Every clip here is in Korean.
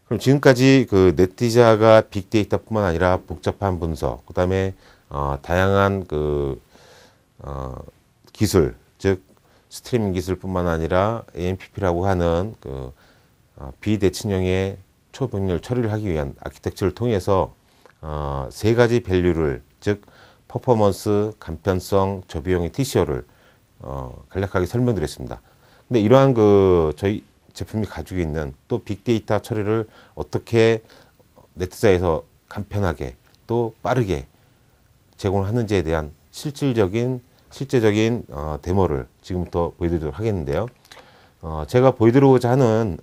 그럼 지금까지 그 네티자가 빅데이터뿐만 아니라 복잡한 분석, 그다음에 다양한 기술, 즉 스트리밍 기술뿐만 아니라 AMPP라고 하는 비대칭형의 초병렬 처리를 하기 위한 아키텍처를 통해서 세 가지 밸류를, 즉 퍼포먼스, 간편성, 저비용의 TCO를 간략하게 설명드렸습니다. 근데 이러한 저희 제품이 가지고 있는 또 빅데이터 처리를 어떻게 네트사에서 간편하게 또 빠르게 제공하는지에 대한 실제적인 데모를 지금부터 보여드리도록 하겠는데요. 제가 보여드리고자 하는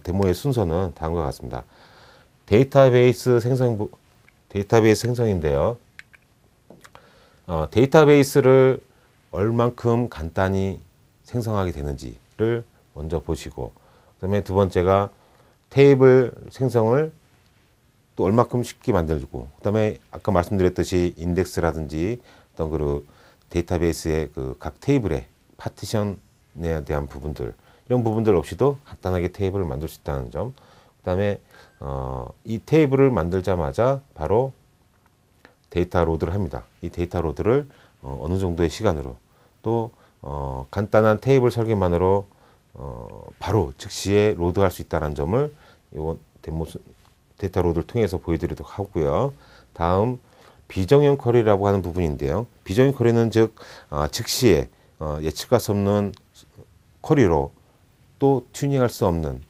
데모의 순서는 다음과 같습니다. 데이터베이스 생성인데요. 데이터베이스를 얼만큼 간단히 생성하게 되는지를 먼저 보시고, 그 다음에 두 번째가 테이블 생성을 또 얼마큼 쉽게 만들고, 그 다음에 아까 말씀드렸듯이 인덱스라든지 어떤 데이터베이스의 각 테이블의 파티션에 대한 부분들, 이런 부분들 없이도 간단하게 테이블을 만들 수 있다는 점, 그 다음에 이 테이블을 만들자마자 바로 데이터 로드를 합니다. 이 데이터 로드를 어느 정도의 시간으로 또 간단한 테이블 설계만으로 바로 즉시에 로드할 수 있다는 점을 이번 데이터 로드를 통해서 보여드리도록 하고요. 다음 비정형 쿼리라고 하는 부분인데요. 비정형 쿼리는 즉 즉시에 예측할 수 없는 쿼리로 또 튜닝할 수 없는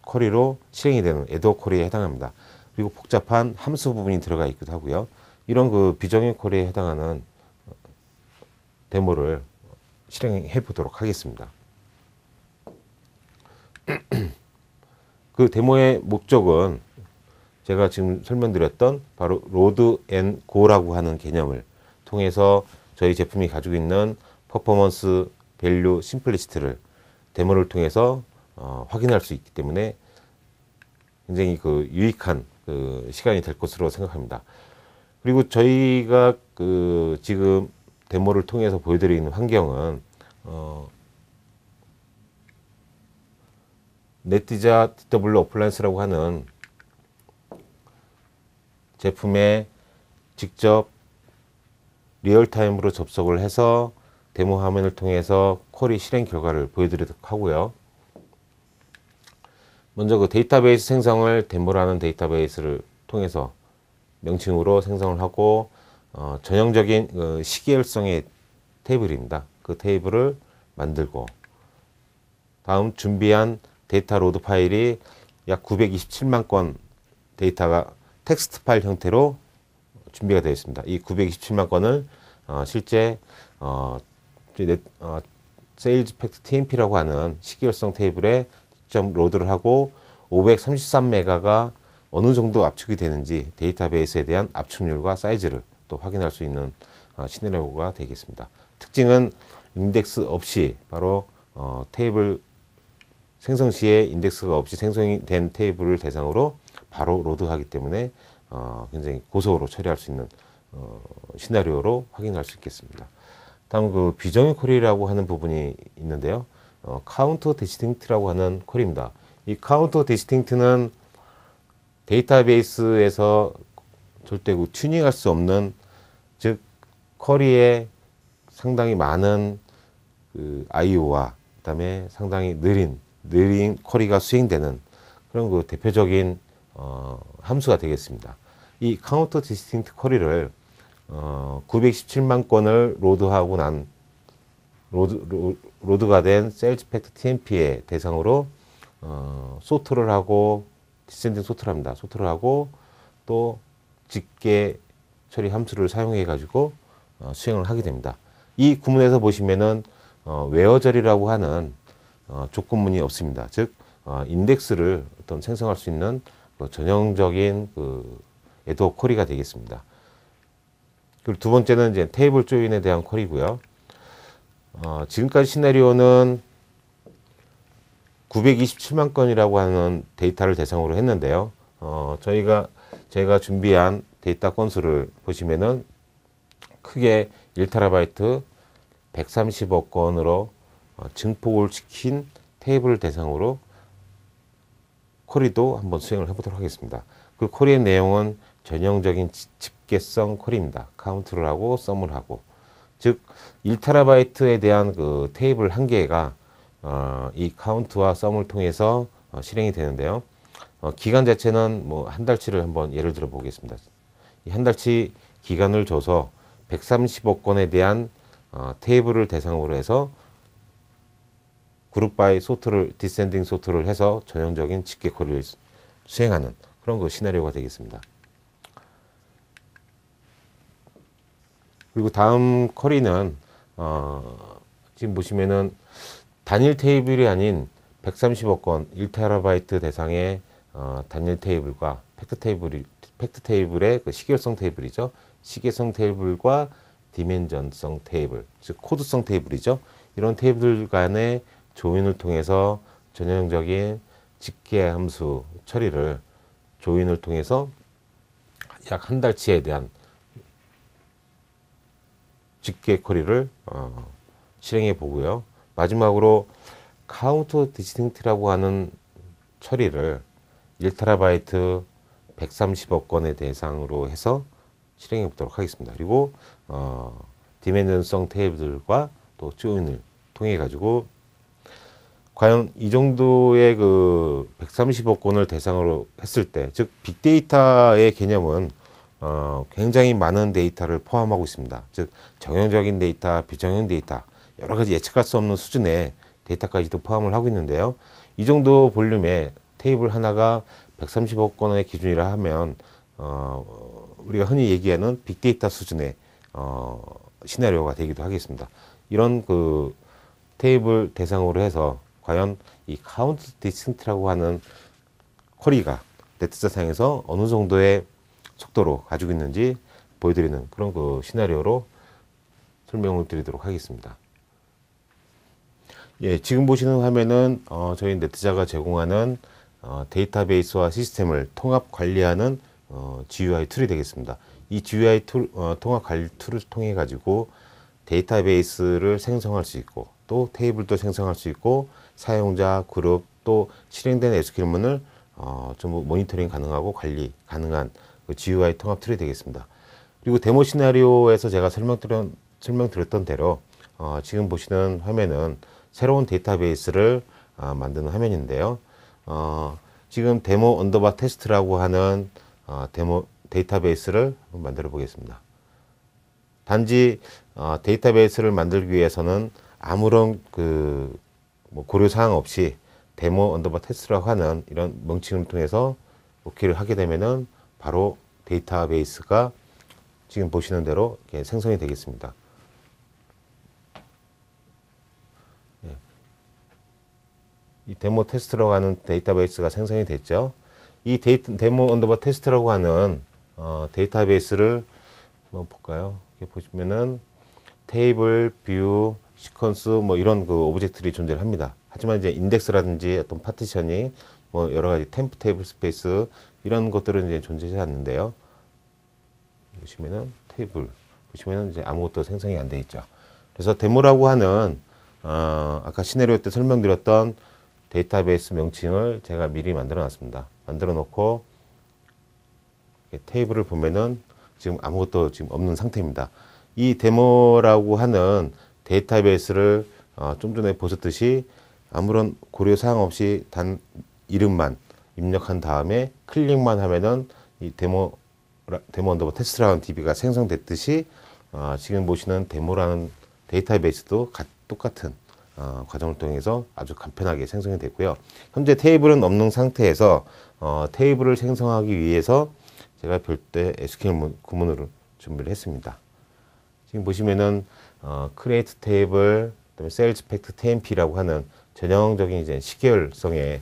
쿼리로 실행이 되는 에드워 쿼리에 해당합니다. 그리고 복잡한 함수 부분이 들어가 있기도 하고요. 이런 비정형 쿼리에 해당하는 데모를 실행해 보도록 하겠습니다. 그 데모의 목적은 제가 지금 설명드렸던 바로 로드 앤 고라고 하는 개념을 통해서 저희 제품이 가지고 있는 퍼포먼스, 밸류, 심플리시티를 데모를 통해서 확인할 수 있기 때문에 굉장히 유익한 시간이 될 것으로 생각합니다. 그리고 저희가 지금 데모를 통해서 보여드리는 환경은 네티자 DW 어플라이언스라고 하는 제품에 직접 리얼타임으로 접속을 해서 데모 화면을 통해서 쿼리 실행 결과를 보여드리도록 하고요. 먼저 데이터베이스 생성을 데모라는 데이터베이스를 통해서 명칭으로 생성을 하고 전형적인 시계열성의 테이블입니다. 그 테이블을 만들고, 다음 준비한 데이터 로드 파일이 약 927만 건 데이터가 텍스트 파일 형태로 준비가 되어 있습니다. 이 927만 건을 실제 세일즈 팩트 TMP라고 하는 시계열성 테이블에 직접 로드를 하고 533메가가 어느 정도 압축이 되는지 데이터베이스에 대한 압축률과 사이즈를 또 확인할 수 있는 시나리오가 되겠습니다. 특징은 인덱스 없이 바로 테이블 생성 시에 인덱스가 없이 생성이 된 테이블을 대상으로 바로 로드하기 때문에 굉장히 고속으로 처리할 수 있는 시나리오로 확인할 수 있겠습니다. 다음 비정형 쿼리라고 하는 부분이 있는데요. 카운터 디스팅트라고 하는 쿼리입니다. 이 카운터 디스팅트는 데이터베이스에서 절대 튜닝할 수 없는, 즉 쿼리에 상당히 많은 IO와 그다음에 상당히 느린 쿼리가 수행되는 그런 대표적인 함수가 되겠습니다. 이 카운터 디스팅트 쿼리를 917만 건을 로드하고 난 로드가 된 세일즈 팩트 TMP의 대상으로 소트를 하고 디센딩 소트를 합니다. 소트를 하고 또 집계 처리 함수를 사용해 가지고 수행을 하게 됩니다. 이 구문에서 보시면은 웨어절이라고 하는 조건문이 없습니다. 즉 인덱스를 어떤 생성할 수 있는 전형적인 에드워 쿼리가 되겠습니다. 그리고 두 번째는 이제 테이블 조인에 대한 쿼리고요. 지금까지 시나리오는 927만 건이라고 하는 데이터를 대상으로 했는데요. 제가 준비한 데이터 건수를 보시면은 크게 1TB 130억 건으로 증폭을 시킨 테이블을 대상으로 쿼리도 한번 수행을 해보도록 하겠습니다. 그 쿼리의 내용은 전형적인 집계성 쿼리입니다. 카운트를 하고 썸을 하고, 즉 1TB에 대한 그 테이블 한 개가 이 카운트와 썸을 통해서 실행이 되는데요. 기간 자체는 뭐 한 달치를 한번 예를 들어 보겠습니다. 이 한 달치 기간을 줘서 130억 건에 대한 테이블을 대상으로 해서 그룹 바이 소트를 디센딩 소트를 해서 전형적인 집계 쿼리를 수행하는 그런 그 시나리오가 되겠습니다. 그리고 다음 쿼리는 지금 보시면은 단일 테이블이 아닌 130억 건 1TB 대상의 단일 테이블과 팩트 테이블의 그 시계성 테이블이죠. 시계성 테이블과 디멘전성 테이블, 즉 코드성 테이블이죠. 이런 테이블 간의 조인을 통해서 전형적인 집계 함수 처리를 조인을 통해서 약 한 달치에 대한 집계 쿼리를 실행해 보고요. 마지막으로 카운트 디스팅트라고 하는 처리를 1TB 130억 건의 대상으로 해서 실행해 보도록 하겠습니다. 그리고 디멘전성 테이블과 또 조인을 통해 가지고 과연 이 정도의 그 130억 건을 대상으로 했을 때, 즉 빅데이터의 개념은 굉장히 많은 데이터를 포함하고 있습니다. 즉 정형적인 데이터, 비정형 데이터, 여러 가지 예측할 수 없는 수준의 데이터까지도 포함을 하고 있는데요. 이 정도 볼륨의 테이블 하나가 130억 건의 기준이라 하면 우리가 흔히 얘기하는 빅데이터 수준의 시나리오가 되기도 하겠습니다. 이런 그 테이블 대상으로 해서 과연 이 카운트 디스팅트라고 하는 쿼리가 네트자상에서 어느 정도의 속도로 가지고 있는지 보여드리는 그런 그 시나리오로 설명을 드리도록 하겠습니다. 예, 지금 보시는 화면은 저희 네트자가 제공하는 데이터베이스와 시스템을 통합 관리하는 GUI 툴이 되겠습니다. 이 GUI 툴, 통합 관리 툴을 통해 가지고 데이터베이스를 생성할 수 있고, 또 테이블도 생성할 수 있고, 사용자, 그룹, 또 실행된 SQL문을 전부 모니터링 가능하고 관리 가능한 그 GUI 통합 툴이 되겠습니다. 그리고 데모 시나리오에서 제가 설명드렸던 대로 지금 보시는 화면은 새로운 데이터베이스를 만드는 화면인데요. 지금 데모 언더바 테스트라고 하는 데모 데이터베이스를 한번 만들어 보겠습니다. 단지 데이터베이스를 만들기 위해서는 아무런 뭐 고려 사항 없이 데모 언더바 테스트라고 하는 이런 명칭을 통해서 오케이를 하게 되면은 바로 데이터베이스가 지금 보시는 대로 이렇게 생성이 되겠습니다. 예. 이 데모 테스트라고 하는 데이터베이스가 생성이 됐죠. 이 데모 언더바 테스트라고 하는 데이터베이스를 한번 볼까요? 이렇게 보시면은 테이블, 뷰, 시퀀스 뭐 이런 그 오브젝트들이 존재를 합니다. 하지만 이제 인덱스라든지 어떤 파티션이 뭐 여러 가지 템프 테이블 스페이스 이런 것들은 이제 존재하지 않는데요. 보시면은 테이블 보시면은 이제 아무것도 생성이 안 돼 있죠. 그래서 데모라고 하는 아까 시나리오 때 설명드렸던 데이터베이스 명칭을 제가 미리 만들어 놨습니다. 만들어 놓고 테이블을 보면은 지금 아무것도 지금 없는 상태입니다. 이 데모라고 하는 데이터베이스를 좀 전에 보셨듯이 아무런 고려 사항 없이 단 이름만 입력한 다음에 클릭만 하면은 이 데모 언더바 테스트라는 DB가 생성됐듯이 지금 보시는 데모라는 데이터베이스도 똑같은 과정을 통해서 아주 간편하게 생성이 됐고요. 현재 테이블은 없는 상태에서 테이블을 생성하기 위해서 제가 별도의 SQL 구문을 준비를 했습니다. 지금 보시면은 create table, 그다음에 sales fact tmp라고 하는 전형적인 이제 시계열성의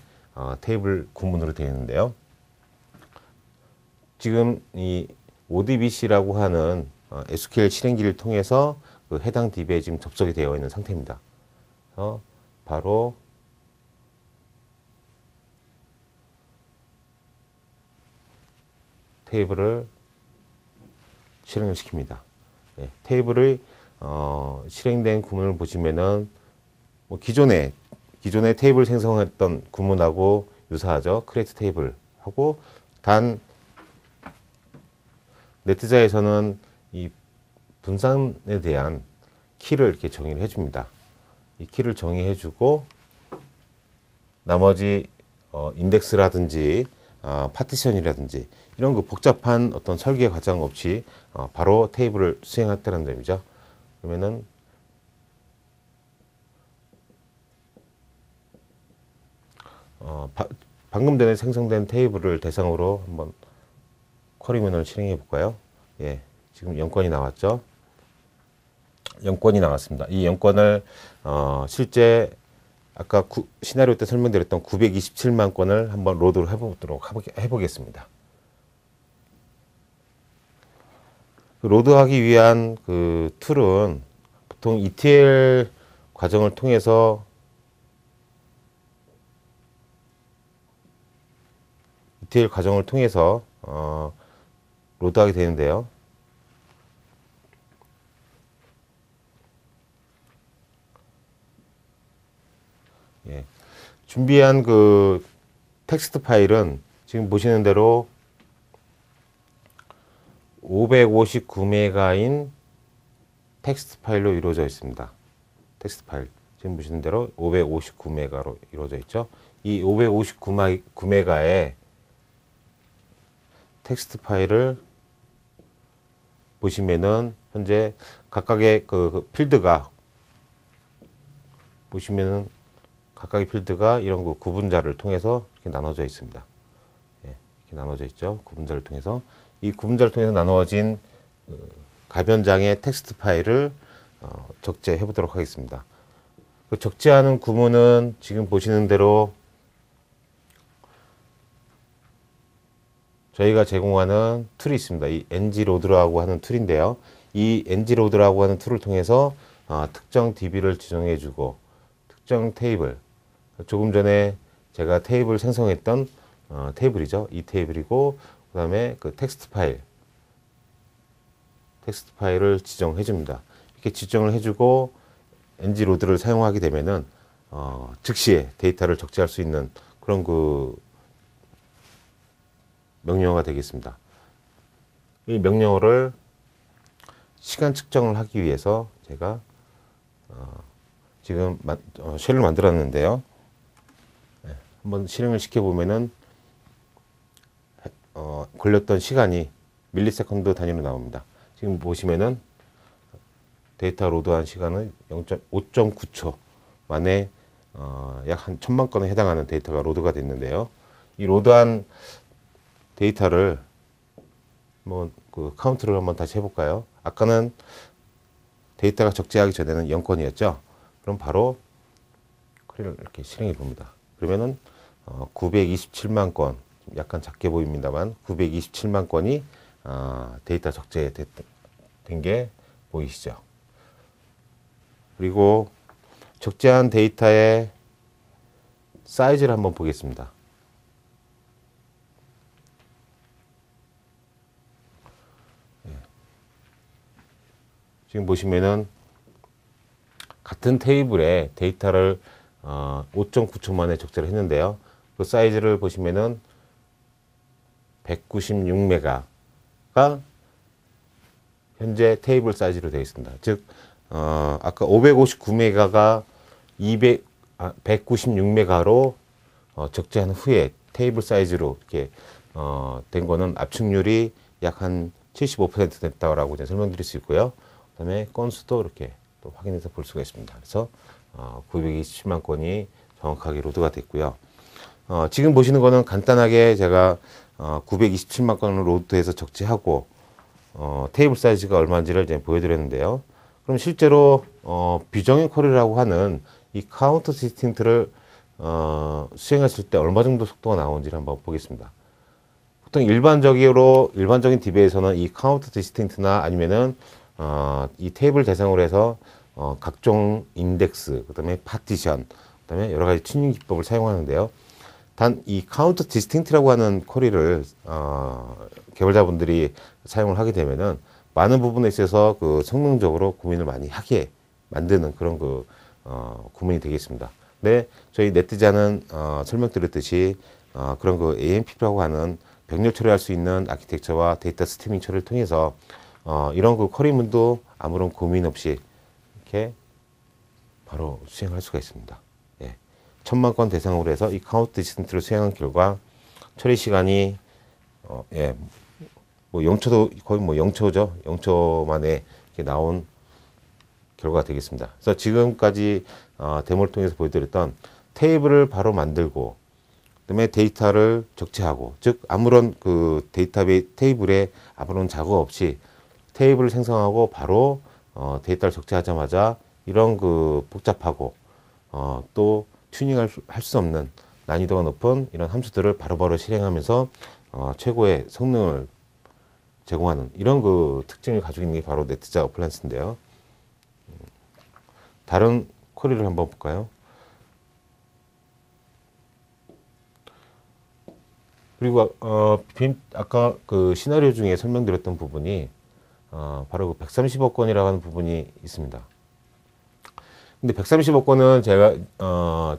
테이블 구문으로 되어 있는데요. 지금 이 ODBC라고 하는 SQL 실행기를 통해서 그 해당 DB에 지금 접속이 되어 있는 상태입니다. 그래서 바로 테이블을 실행을 시킵니다. 네, 테이블의 실행된 구문을 보시면은 뭐 기존에 테이블 생성했던 구문하고 유사하죠. 크리에이트 테이블 하고, 단 네트자에서는 이 분산에 대한 키를 이렇게 정의를 해줍니다. 이 키를 정의해주고 나머지 인덱스라든지 파티션이라든지 이런 그 복잡한 어떤 설계 과정 없이 바로 테이블을 수행했다는 점이죠. 그러면은 방금 전에 생성된 테이블을 대상으로 한번 쿼리문을 실행해 볼까요? 예, 지금 영권이 나왔죠. 영권이 나왔습니다. 이 영권을 실제 아까 시나리오 때 설명드렸던 927만 건을 한번 로드를 해보겠습니다. 로드하기 위한 그 툴은 보통 ETL 과정을 통해서 로드하게 되는데요. 예. 준비한 그 텍스트 파일은 지금 보시는 대로 559메가인 텍스트 파일로 이루어져 있습니다. 텍스트 파일. 지금 보시는 대로 559메가로 이루어져 있죠. 이 559메가의 텍스트 파일을 보시면은 현재 각각의 그 필드가 보시면은 각각의 필드가 이런 그 구분자를 통해서 이렇게 나눠져 있습니다. 예, 이렇게 나눠져 있죠. 구분자를 통해서 이 구분자를 통해서 나누어진 가변장의 텍스트 파일을 적재해 보도록 하겠습니다. 그 적재하는 구문은 지금 보시는 대로 저희가 제공하는 툴이 있습니다. 이 ngload라고 하는 툴인데요. 이 ngload라고 하는 툴을 통해서 특정 DB를 지정해주고 특정 테이블, 조금 전에 제가 테이블 생성했던 테이블이죠. 이 테이블이고 그 다음에 그 텍스트 파일을 지정해 줍니다. 이렇게 지정을 해주고 ngload를 사용하게 되면은 즉시에 데이터를 적재할 수 있는 그런 그 명령어가 되겠습니다. 이 명령어를 시간 측정을 하기 위해서 제가 지금 쉘을 만들었는데요. 네, 한번 실행을 시켜보면은 걸렸던 시간이 밀리세컨드 단위로 나옵니다. 지금 보시면은 데이터 로드한 시간은 5.9초 만에 약 한 1000만 건에 해당하는 데이터가 로드가 됐는데요. 이 로드한 데이터를 그 카운트를 한번 다시 해볼까요? 아까는 데이터가 적재하기 전에는 0건이었죠. 그럼 바로 쿼리를 이렇게 실행해 봅니다. 그러면은 927만 건, 약간 작게 보입니다만 927만 건이 데이터 적재된 게 보이시죠? 그리고 적재한 데이터의 사이즈를 한번 보겠습니다. 지금 보시면은 같은 테이블에 데이터를 5.9초 만에 적재를 했는데요. 그 사이즈를 보시면은 196메가가 현재 테이블 사이즈로 되어 있습니다. 즉 아까 559메가가 196메가로 적재한 후에 테이블 사이즈로 이렇게 된 거는 압축률이 약 한 75% 됐다라고 이제 설명드릴 수 있고요. 그다음에 건수도 이렇게 또 확인해서 볼 수가 있습니다. 그래서 927만 건이 정확하게 로드가 됐고요. 지금 보시는 거는 간단하게 제가 927만 건을 로드해서 적재하고 테이블 사이즈가 얼마인지를 이제 보여드렸는데요. 그럼 실제로 비정형 쿼리라고 하는 이 카운트 디스팅트를 수행했을 때 얼마 정도 속도가 나오는지를 한번 보겠습니다. 보통 일반적인 DB에서는 이 카운트 디스팅트나 아니면은 이 테이블 대상으로 해서 각종 인덱스, 그다음에 파티션, 그다음에 여러 가지 튜닝 기법을 사용하는데요. 단 이 카운트 디스팅트라고 하는 쿼리를 개발자분들이 사용을 하게 되면은 많은 부분에 있어서 그 성능적으로 고민을 많이 하게 만드는 그런 그 구문이 되겠습니다. 근데 저희 네트자는 설명드렸듯이 그런 그 AMP라고 하는 병렬 처리할 수 있는 아키텍처와 데이터 스트리밍 처리를 통해서 이런 그 쿼리문도 아무런 고민 없이 이렇게 바로 수행할 수가 있습니다. 예. 1000만 건 대상으로 해서 이 카운트 디스턴트를 수행한 결과 처리 시간이 예, 뭐 0초도 거의 뭐 0초죠. 0초 만에 이렇게 나온 결과가 되겠습니다. 그래서 지금까지 데모를 통해서 보여드렸던 테이블을 바로 만들고 그다음에 데이터를 적재하고, 즉 아무런 그 테이블에 아무런 작업 없이 테이블을 생성하고 바로 데이터를 적재하자마자 이런 그 복잡하고 또 튜닝할 수 없는 난이도가 높은 이런 함수들을 바로바로 실행하면서 최고의 성능을 제공하는 이런 그 특징을 가지고 있는 게 바로 네트자 어플라이언스인데요. 다른 쿼리를 한번 볼까요? 그리고 아까 그 시나리오 중에 설명드렸던 부분이 바로 그 130억 건이라고 하는 부분이 있습니다. 근데 130억 건은 제가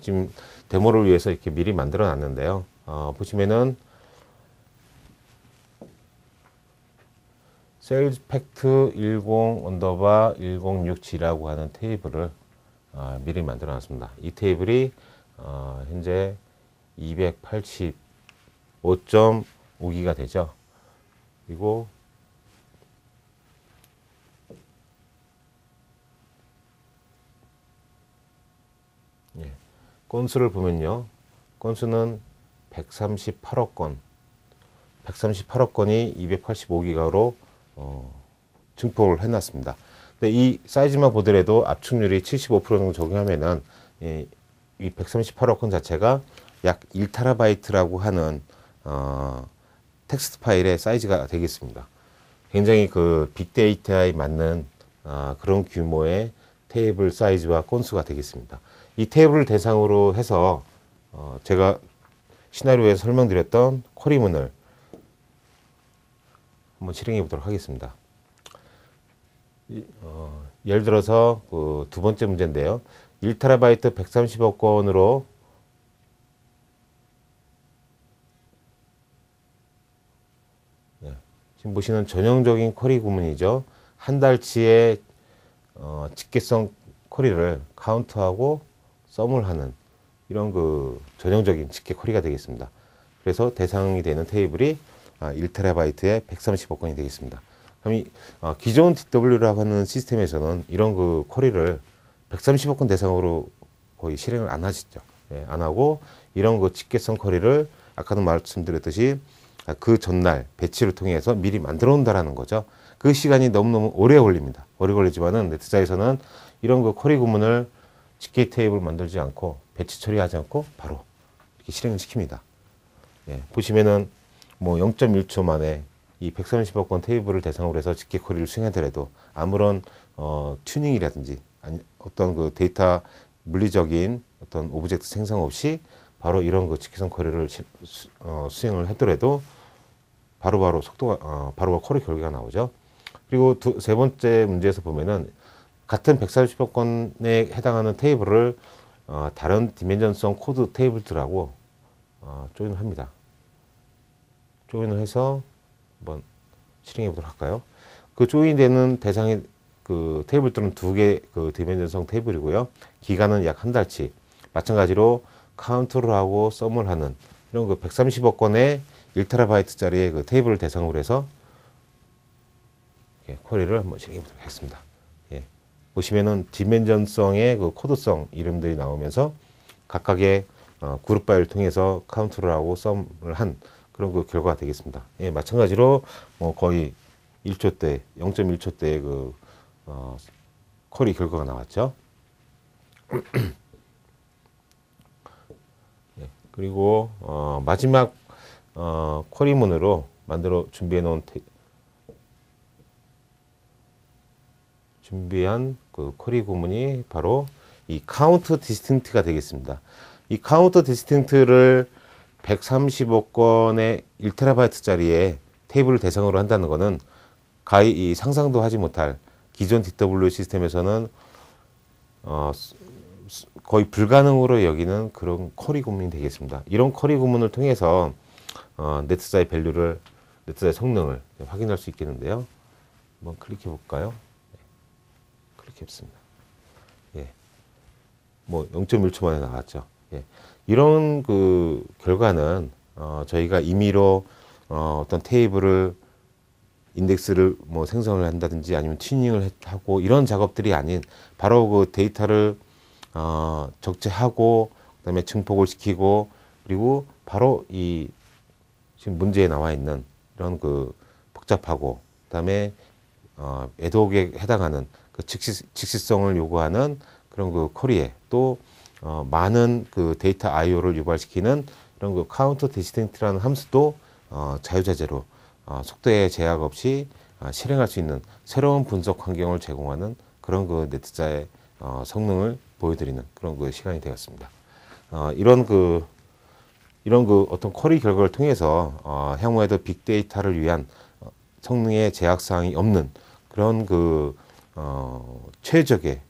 지금 데모를 위해서 이렇게 미리 만들어 놨는데요. 보시면은 세일즈 팩트 10_1067이라고 하는 테이블을 미리 만들어 놨습니다. 이 테이블이 현재 285.5기가 되죠. 그리고 예, 건수를 보면요. 건수는 138억 건. 138억 건이 285기가로 증폭을 해놨습니다. 근데 이 사이즈만 보더라도 압축률이 75% 정도 적용하면은 이 138억 건 자체가 약 1TB라고 하는 텍스트 파일의 사이즈가 되겠습니다. 굉장히 그 빅데이터에 맞는 그런 규모의 테이블 사이즈와 건수가 되겠습니다. 이 테이블을 대상으로 해서 제가 시나리오에서 설명드렸던 쿼리문을 한번 실행해 보도록 하겠습니다. 예를 들어서 그 두 번째 문제인데요. 1TB 130억 건으로 지금 보시는 전형적인 쿼리 구문이죠. 한 달치의 집계성 쿼리를 카운트하고 썸을 하는 이런 그 전형적인 집계 쿼리가 되겠습니다. 그래서 대상이 되는 테이블이 1TB에 130억 건이 되겠습니다. 그럼 기존 DW라고 하는 시스템에서는 이런 그 쿼리를 130억 건 대상으로 거의 실행을 안 하시죠. 예, 안 하고 이런 그 집계성 쿼리를 아까도 말씀드렸듯이 그 전날 배치를 통해서 미리 만들어 온다라는 거죠. 그 시간이 너무너무 오래 걸립니다. 오래 걸리지만은 네트자에서는 이런 그 쿼리 구문을 집계 테이블 만들지 않고 배치 처리하지 않고 바로 이렇게 실행을 시킵니다. 예, 보시면은 뭐 0.1초 만에 이 130억 건 테이블을 대상으로 해서 집계 쿼리를 수행하더라도 아무런 튜닝이라든지 어떤 그 데이터 물리적인 어떤 오브젝트 생성 없이 바로 이런 그 집계성 쿼리를 수행을 했더라도 바로바로 속도가 바로 쿼리 결과가 나오죠. 그리고 세 번째 문제에서 보면은 같은 130억 건에 해당하는 테이블을 다른 디멘전성 코드 테이블들하고 조인을 합니다. 조인을 해서 한번 실행해 보도록 할까요? 그 조인되는 대상의 그 테이블들은 두 개 그 디멘전성 테이블이고요. 기간은 약 한 달치. 마찬가지로 카운트를 하고 썸을 하는 이런 그 130억 건의 1TB짜리의 그 테이블을 대상으로 해서 쿼리를 한번 실행해 보도록 하겠습니다. 예. 보시면은 디멘전성의 그 코드성 이름들이 나오면서 각각의 그룹 파일을 통해서 카운트를 하고 썸을 한 그런 그 결과가 되겠습니다. 예, 마찬가지로 거의 1초대, 0.1초대의 그 쿼리 결과가 나왔죠. 예, 그리고 마지막 쿼리문으로 만들어 준비한 그 쿼리 구문이 바로 이 카운트 디스팅트가 되겠습니다. 이 카운트 디스팅트를 130억 건의 1TB짜리의 테이블을 대상으로 한다는 것은 가히 상상도 하지 못할 기존 DW 시스템에서는 거의 불가능으로 여기는 그런 쿼리 구문이 되겠습니다. 이런 쿼리 구문을 통해서 네트자의 밸류를, 네트자의 성능을 확인할 수 있겠는데요. 한번 클릭해 볼까요? 클릭해 봅니다. 예. 뭐 0.1초 만에 나왔죠. 예. 이런 그 결과는 저희가 임의로 어떤 테이블을 인덱스를 뭐 생성을 한다든지 아니면 튜닝을 하고 이런 작업들이 아닌 바로 그 데이터를 적재하고 그다음에 증폭을 시키고 그리고 바로 이 지금 문제에 나와 있는 이런 그 복잡하고 그다음에 애독에 해당하는 그 즉시성을 요구하는 그런 그 쿼리에 또 많은 그 데이터 I/O를 유발시키는 이런 그 카운터 디스팅트라는 함수도 자유자재로 속도에 제약 없이 실행할 수 있는 새로운 분석 환경을 제공하는 그런 그 네트자의 성능을 보여드리는 그런 그 시간이 되었습니다. 이런 그 어떤 쿼리 결과를 통해서 향후에도 빅데이터를 위한 성능의 제약 사항이 없는 그런 그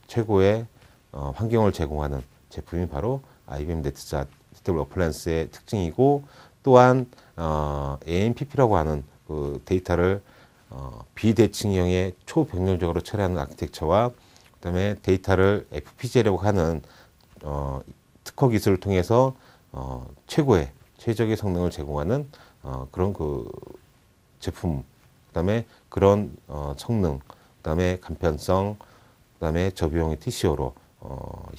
최고의 환경을 제공하는 제품이 바로 IBM 네트자 테이블 어플라이언스의 특징이고 또한 AMPP라고 하는 그 데이터를 비대칭형의 초병렬적으로 처리하는 아키텍처와 그다음에 데이터를 FPGA라고 하는 특허 기술을 통해서 최적의 성능을 제공하는 그런 그 제품, 그다음에 그런 성능, 그다음에 간편성, 그다음에 저비용의 TCO로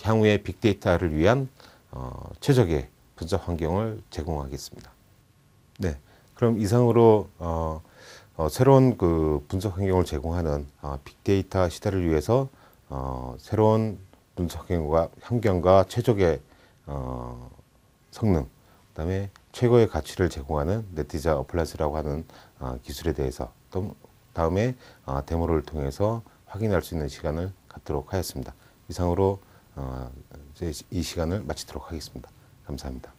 향후의 빅데이터를 위한 최적의 분석 환경을 제공하겠습니다. 네, 그럼 이상으로 새로운 그 분석 환경을 제공하는 빅데이터 시대를 위해서 새로운 분석 환경과 최적의 성능, 그다음에 최고의 가치를 제공하는 네트자 어플라이언스라고 하는 기술에 대해서 또 다음에 데모를 통해서 확인할 수 있는 시간을 갖도록 하였습니다. 이상으로 이제 이 시간을 마치도록 하겠습니다. 감사합니다.